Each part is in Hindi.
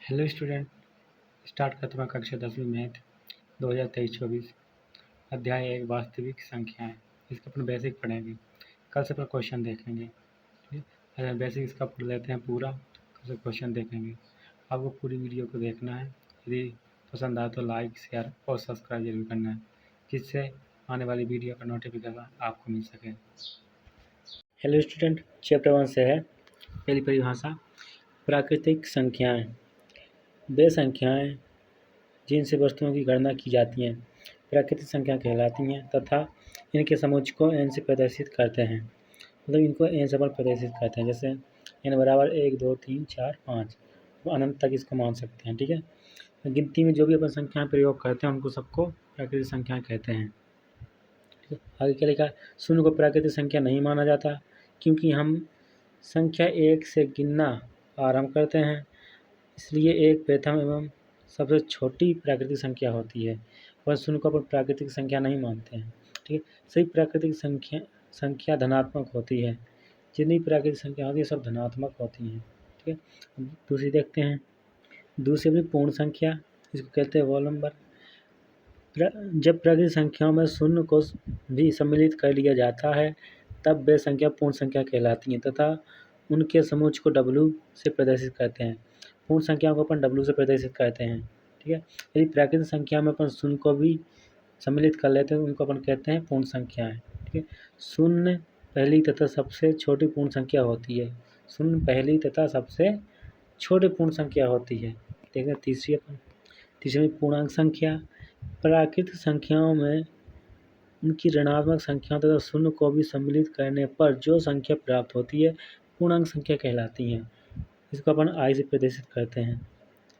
हेलो स्टूडेंट, स्टार्ट करता हूँ कक्षा 10वीं मैथ 2023-24 अध्याय 1 वास्तविक संख्याएं। इसका अपन बेसिक पढ़ेंगे। कल से अपन क्वेश्चन देखेंगे। ठीक है, बेसिक इसका पढ़ लेते हैं पूरा, कल से क्वेश्चन देखेंगे। आपको पूरी वीडियो को देखना है। यदि पसंद आए तो लाइक, शेयर और सब्सक्राइब जरूर करना है, जिससे आने वाली वीडियो का नोटिफिकेशन आपको मिल सके। हेलो स्टूडेंट, चैप्टर 1 से है। पहली परिभाषा, प्राकृतिक संख्याएं वे संख्याएं जिनसे वस्तुओं की गणना की जाती हैं प्राकृतिक संख्या कहलाती हैं तथा इनके समुच्च को n से प्रदर्शित करते हैं। मतलब इनको n से प्रदर्शित करते हैं, जैसे n बराबर 1 2 3 4 5, तो अनंत तक इसको मान सकते हैं। ठीक है, गिनती में जो भी अपन संख्याएं प्रयोग करते हैं उनको सबको प्राकृतिक संख्याएं कहते हैं। आगे क्या लिखा, शून्य को प्राकृतिक संख्या नहीं माना जाता क्योंकि हम संख्या 1 से गिनना आरंभ करते हैं, इसलिए एक प्रथम एवं सबसे छोटी प्राकृतिक संख्या होती है। वह शून्य को अपन प्राकृतिक संख्या नहीं मानते हैं। ठीक है, सभी प्राकृतिक संख्या धनात्मक होती है। जितनी प्राकृतिक संख्या होती है सब धनात्मक होती हैं। ठीक है, दूसरी देखते हैं। दूसरी अपनी पूर्ण संख्या, इसको कहते हैं होल नंबर। जब प्राकृतिक संख्याओं में शून्य को भी सम्मिलित कर लिया जाता है तब वे संख्या पूर्ण संख्या कहलाती हैं तथा उनके समुच्च को W से प्रदर्शित करते हैं। पूर्ण संख्याओं को अपन W से प्रदर्शित करते हैं। ठीक है, यदि प्राकृतिक संख्या में अपन शून्य को भी सम्मिलित कर लेते हैं उनको अपन कहते हैं पूर्ण संख्याएं। ठीक है, शून्य पहली तथा सबसे छोटी पूर्ण संख्या होती है। शून्य पहली तथा सबसे छोटी पूर्ण संख्या होती है। देखिए तीसरी पूर्णांक संख्या, प्राकृतिक संख्याओं में उनकी ऋणात्मक संख्याओं तथा शून्य को भी सम्मिलित करने पर जो संख्या प्राप्त होती है पूर्णांक संख्या कहलाती हैं। इसको अपन I से प्रदर्शित करते हैं।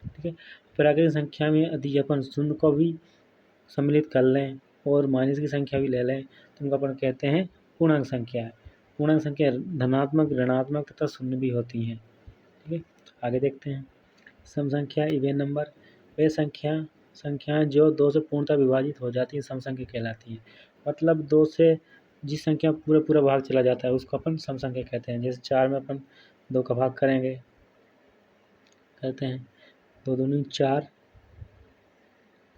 ठीक है, प्राकृतिक संख्या में यदि अपन शून्य को भी सम्मिलित कर लें और माइनस की संख्या भी ले लें तो उनको अपन कहते हैं पूर्णांक संख्या। पूर्णांक संख्या धनात्मक, ऋणात्मक तथा शून्य भी होती हैं। ठीक है, आगे देखते हैं। सम संख्या इवन नंबर, वे संख्याएं जो 2 से पूर्णतः विभाजित हो जाती हैं सम संख्या कहलाती हैं। मतलब 2 से जिस संख्या पूरा भाग चला जाता है उसको अपन सम संख्या कहते हैं। जैसे 4 में अपन 2 का भाग करते हैं, 2 दूनी 4,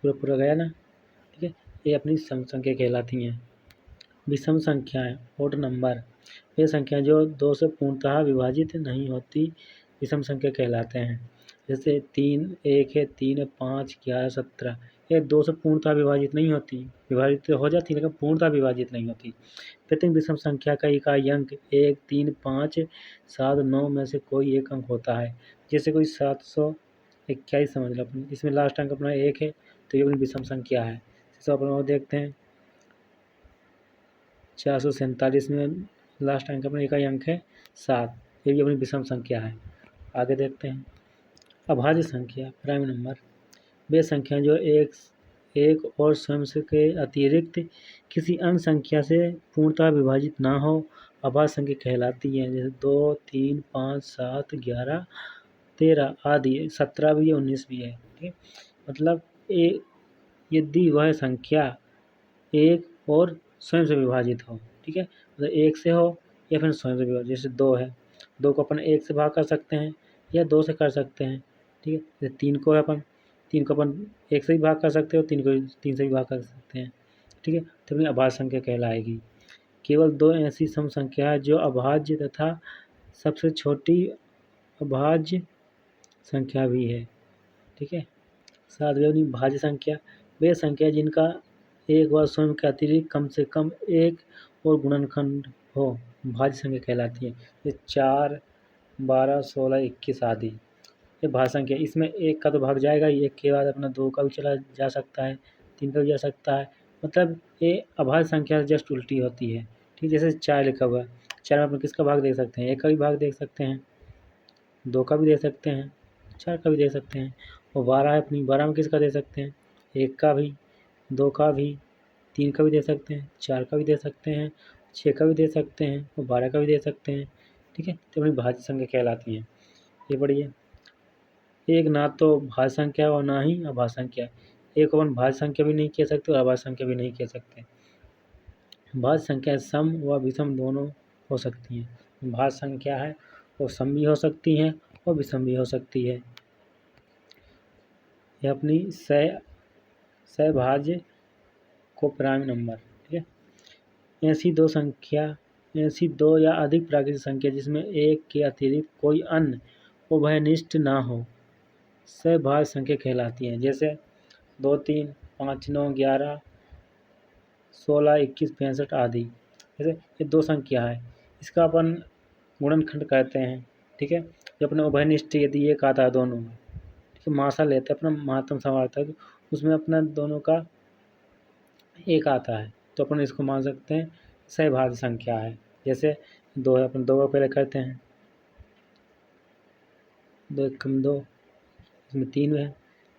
पूरा गया ना। ठीक है, ये अपनी सम संख्या कहलाती हैं। विषम संख्याएं ओड नंबर, वे संख्याएं जो 2 से पूर्णतः विभाजित नहीं होती विषम संख्या कहलाते हैं। जैसे 3 1 है, 3 है, 5 11 17, ये 2 से पूर्णतः विभाजित नहीं होती, विभाजित तो हो जाती है लेकिन पूर्णतः विभाजित नहीं होती। प्रत्येक विषम संख्या का इकाई अंक 1 3 5 7 9 में से कोई एक अंक होता है। जैसे कोई 721 समझ लो अपनी, इसमें लास्ट अंक अपना 1 है तो ये अपनी विषम संख्या है। जैसे अपन और देखते हैं 447 में लास्ट अंक अपना इकाई अंक है 7, ये भी अपनी विषम संख्या है। आगे देखते हैं। अभाज्य संख्या प्राइम नंबर, वे संख्या जो एक और स्वयं से के अतिरिक्त किसी अन्य संख्या से पूर्णतः विभाजित ना हो अभाज्य संख्या कहलाती है। जैसे 2 3 5 7 11 13 आदि, 17 भी है 19 भी है। ठीक है, मतलब यदि वह संख्या एक और स्वयं से विभाजित हो। ठीक है, मतलब एक से हो या फिर स्वयं से विभाजित। जैसे 2 है, 2 को अपन 1 से भाग कर सकते हैं या 2 से कर सकते हैं। ठीक है, जैसे 3 को अपन 1 से भी भाग कर सकते हो, 3 को 3 से भी भाग कर सकते हैं। ठीक है, तो अपनी अभाज्य संख्या कहलाएगी। केवल 2 ऐसी सम संख्या है जो अभाज्य तथा सबसे छोटी अभाज्य संख्या भी है। ठीक है, सातवीं अपनी भाज्य संख्या, वे संख्या जिनका एक व स्वयं के अतिरिक्त कम से कम एक और गुणनखंड हो भाज्य संख्या कहलाती है। ये 4 12 16 21 आदि, ये भाज्य संख्या। इसमें 1 का तो भाग जाएगा ही, 1 के बाद अपना 2 का भी चला जा सकता है, 3 का भी जा सकता है। मतलब ये अभाज्य संख्या से जस्ट उल्टी होती है। ठीक, जैसे 4 लिखा हुआ है, 4 में अपन किसका भाग देख सकते हैं? 1 का भी भाग देख सकते हैं, 2 का भी दे सकते हैं, 4 का भी दे सकते हैं। और 12 है अपनी, 12 में किसका दे सकते हैं? 1 का भी, 2 का भी, 3 का भी दे सकते हैं, 4 का भी दे सकते हैं, 6 का भी दे सकते हैं और 12 का भी दे सकते हैं। ठीक है, तो अपनी भाज्य संख्या कहलाती हैं। ये पढ़िए, एक ना तो भाज्य संख्या और ना ही अभाज्य संख्या। एक अपन भाज्य संख्या भी नहीं कह सकते और अभाज्य संख्या भी नहीं कह सकते। भाज्य संख्या सम व विषम दोनों हो सकती हैं। भाज्य संख्या है वो सम भी हो सकती हैं और विषम भी हो सकती है। यह अपनी सहभाज्य को प्राइम नंबर, ठीक है। ऐसी दो या अधिक प्राकृतिक संख्या जिसमें एक के अतिरिक्त कोई अन्य उभयनिष्ठ ना हो सहभाज्य संख्या कहलाती हैं। जैसे 2, 3, 5, 9, 11, 16, 21, 65 आदि। जैसे ये दो संख्या है, इसका अपन गुणनखंड कहते हैं, ठीक है। जो अपने उभयनिष्ठ यदि एक आता है दोनों में, ठीक है, मासा लेते हैं अपना महत्तम समार्थक, उसमें अपना दोनों का एक आता है, तो अपन इसको मान सकते हैं सहभाज्य संख्या है। जैसे 2 है, अपन 2 का पहले करते हैं, 2 एकम 2, इसमें 3 है,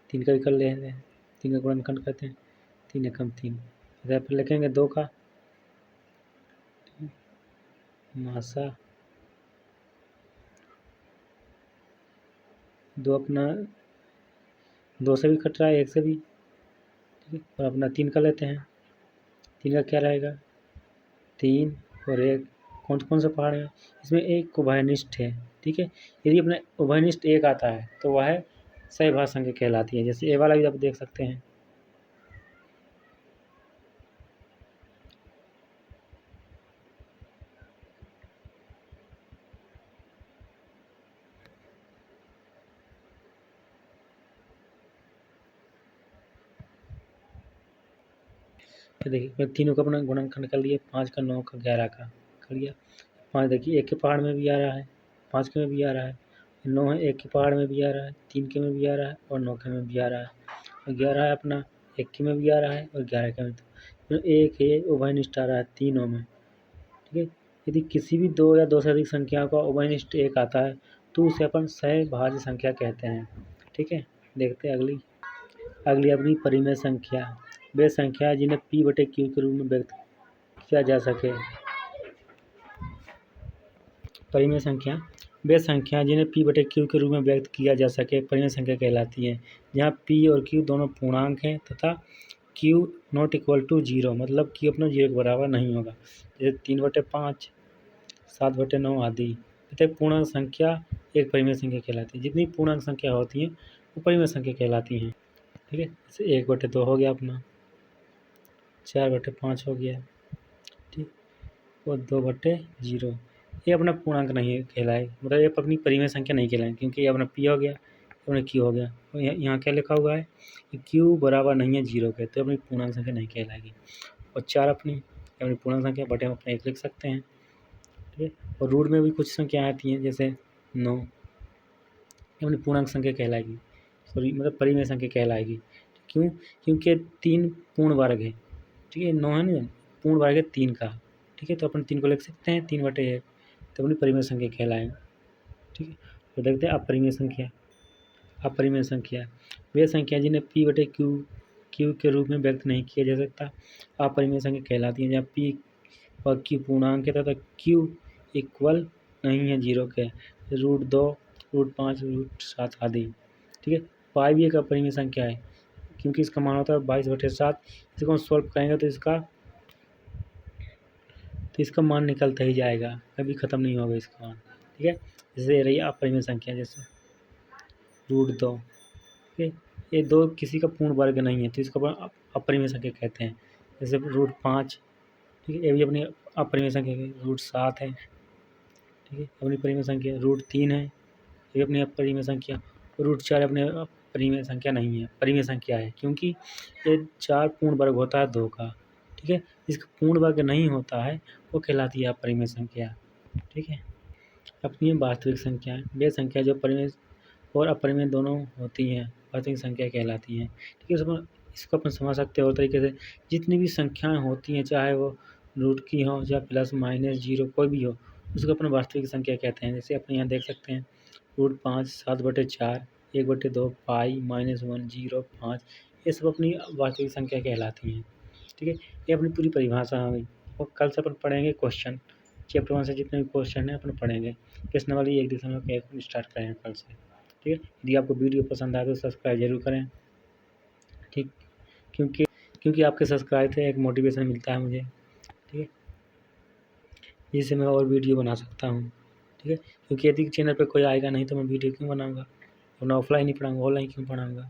3 का भी कर लेते हैं, 3 का गुणनखंड करते हैं, 3 एकम 3। फिर लिखेंगे 2 का मासा, 2 अपना 2 से भी कट रहा है, 1 से भी, ठीक है। और अपना 3 का लेते हैं, 3 का क्या रहेगा, 3 और 1, कौन कौन सा पहाड़ है, इसमें एक उभयनिष्ठ है, ठीक है। यदि अपने उभयनिष्ठ एक आता है तो वह सहभाज्य संख्या कहलाती है। जैसे ए वाला भी आप देख सकते हैं, तो देखिए तीनों का अपना गुणनखंड कर लिए, 5 का, 9 का, 11 का कर लिया। 5 देखिए 1 के पहाड़ में भी आ रहा है, 5 के में भी आ रहा है, 9 है 1 के पहाड़ में भी आ रहा है, 3 के में भी आ रहा है और 9 के में भी आ रहा है, और 11 है अपना 1 के में भी आ रहा है और 11 के में, तो एक है उभयनिष्ठ आ रहा है तीनों में, ठीक है। यदि किसी भी 2 या 2 से अधिक संख्याओं का उभयनिष्ठ एक आता है तो उसे अपन सहभाज्य संख्या कहते हैं, ठीक है। देखते हैं अगली अपनी परिमेय संख्या, वे संख्या जिन्हें p/q के रूप में व्यक्त किया जा सके। परिमेय संख्या वे संख्या जिन्हें p/q के रूप में व्यक्त किया जा सके परिमेय संख्या कहलाती हैं, जहाँ p और q दोनों पूर्णांक हैं तथा q नॉट इक्वल टू 0, मतलब q अपना 0 के बराबर नहीं होगा। जैसे 3/5, 7/9 आदि। प्रत्येक पूर्णांक संख्या एक परिमेय संख्या कहलाती है। जितनी पूर्णांक संख्या होती हैं वो परिमेय संख्या कहलाती हैं, ठीक है। जैसे 1/2 हो गया अपना, 4/5 हो गया, ठीक, और 2/0 ये अपना पूर्णांक नहीं कहलाए, मतलब ये अपनी परिमेय संख्या नहीं कहलाए, क्योंकि ये अपना p हो गया, अपना q हो गया, और यहाँ क्या लिखा हुआ है कि q बराबर नहीं है 0 के, तो अपनी पूर्णांक संख्या नहीं कहलाएगी। और 4 अपनी पूर्णांक संख्या, बटे हम अपना 1 लिख सकते हैं, ठीक है। और रूट में भी कुछ संख्या आती हैं, जैसे 9, ये अपनी पूर्णांक संख्या कहलाएगी, सॉरी मतलब परिमेय संख्या कहलाएगी। क्यों, क्योंकि 3 पूर्ण वर्ग है, ठीक है। 9 है ना, पूर्ण वर्ग है 3 का, ठीक है, तो अपन 3 को लिख सकते हैं 3/1, तो अपनी परिमेय संख्या कहलाएगा, ठीक है। तो देखते हैं अपरिमेय संख्या। अपरिमेय संख्या वे संख्या जिन्हें p/q के रूप में व्यक्त नहीं किया जा सकता अपरिमेय संख्या कहलाती है, जहाँ p और q पूर्णांक है तथा q इक्वल नहीं है 0 के, √2, √5, √7 आदि, ठीक है। पाई भी एक अपरिमेय संख्या है, क्योंकि इसका मान होता है 22/7। इसको हम सॉल्व करेंगे तो इसका मान निकलता ही जाएगा, कभी ख़त्म नहीं होगा इसका मान, ठीक है। जैसे रही अपरिमेय संख्या, जैसे √2, ठीक है, ये 2 किसी का पूर्ण वर्ग नहीं है, तो इसको अपन अपरिमेय संख्या कहते हैं। जैसे √5, ठीक है, ये भी अपनी अपरिमेय संख्या है। √7 है, ठीक है, अपनी परिमेय संख्या। √3 है, ये अपनी अपरिमेय संख्या। √4 अपने परिमेय संख्या नहीं है, परिमेय संख्या है, क्योंकि ये 4 पूर्ण वर्ग होता है 2 का, ठीक है। जिसका पूर्ण वर्ग नहीं होता है वो कहलाती है अपरिमेय संख्या, ठीक है। अपनी वास्तविक संख्याएं वे संख्या जो परिमेय और अपरिमेय दोनों होती हैं वास्तविक संख्या कहलाती हैं, ठीक है। इसको अपन समझ सकते हो तरीके से, जितनी भी संख्याएं होती हैं चाहे वो रूट की हो या प्लस माइनस 0 कोई भी हो, उसको अपन वास्तविक संख्या कहते हैं। जैसे अपने यहाँ देख सकते हैं √5, 7/4, 1/2, पाई, -1, 0, 5, ये सब अपनी वास्तविक संख्या कहलाती हैं, ठीक है। ये अपनी पूरी परिभाषा हो गई। और कल से अपन पढ़ेंगे क्वेश्चन, चैप्टर 1 से जितने भी क्वेश्चन हैं अपन पढ़ेंगे। प्रश्न वाली 1.1 स्टार्ट करेंगे कल से, ठीक है। यदि आपको वीडियो पसंद आए तो सब्सक्राइब जरूर करें, ठीक, क्योंकि आपके सब्सक्राइब से एक मोटिवेशन मिलता है मुझे, ठीक है, जिससे मैं और वीडियो बना सकता हूँ, ठीक है। क्योंकि यदि चैनल पे कोई आएगा नहीं तो मैं वीडियो क्यों बनाऊँगा, अपना ऑफलाइन ही पढ़ाऊँगा, ऑनलाइन क्यों पढ़ाऊँगा।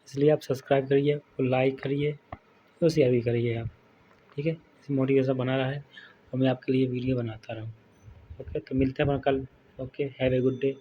इसलिए आप सब्सक्राइब करिए और लाइक करिए और शेयर भी करिए आप, ठीक है। इससे मोटिवेशन बना रहा है और मैं आपके लिए वीडियो बनाता रहूँ। ओके, तो मिलते हैं अपन कल। Okay, have a good day.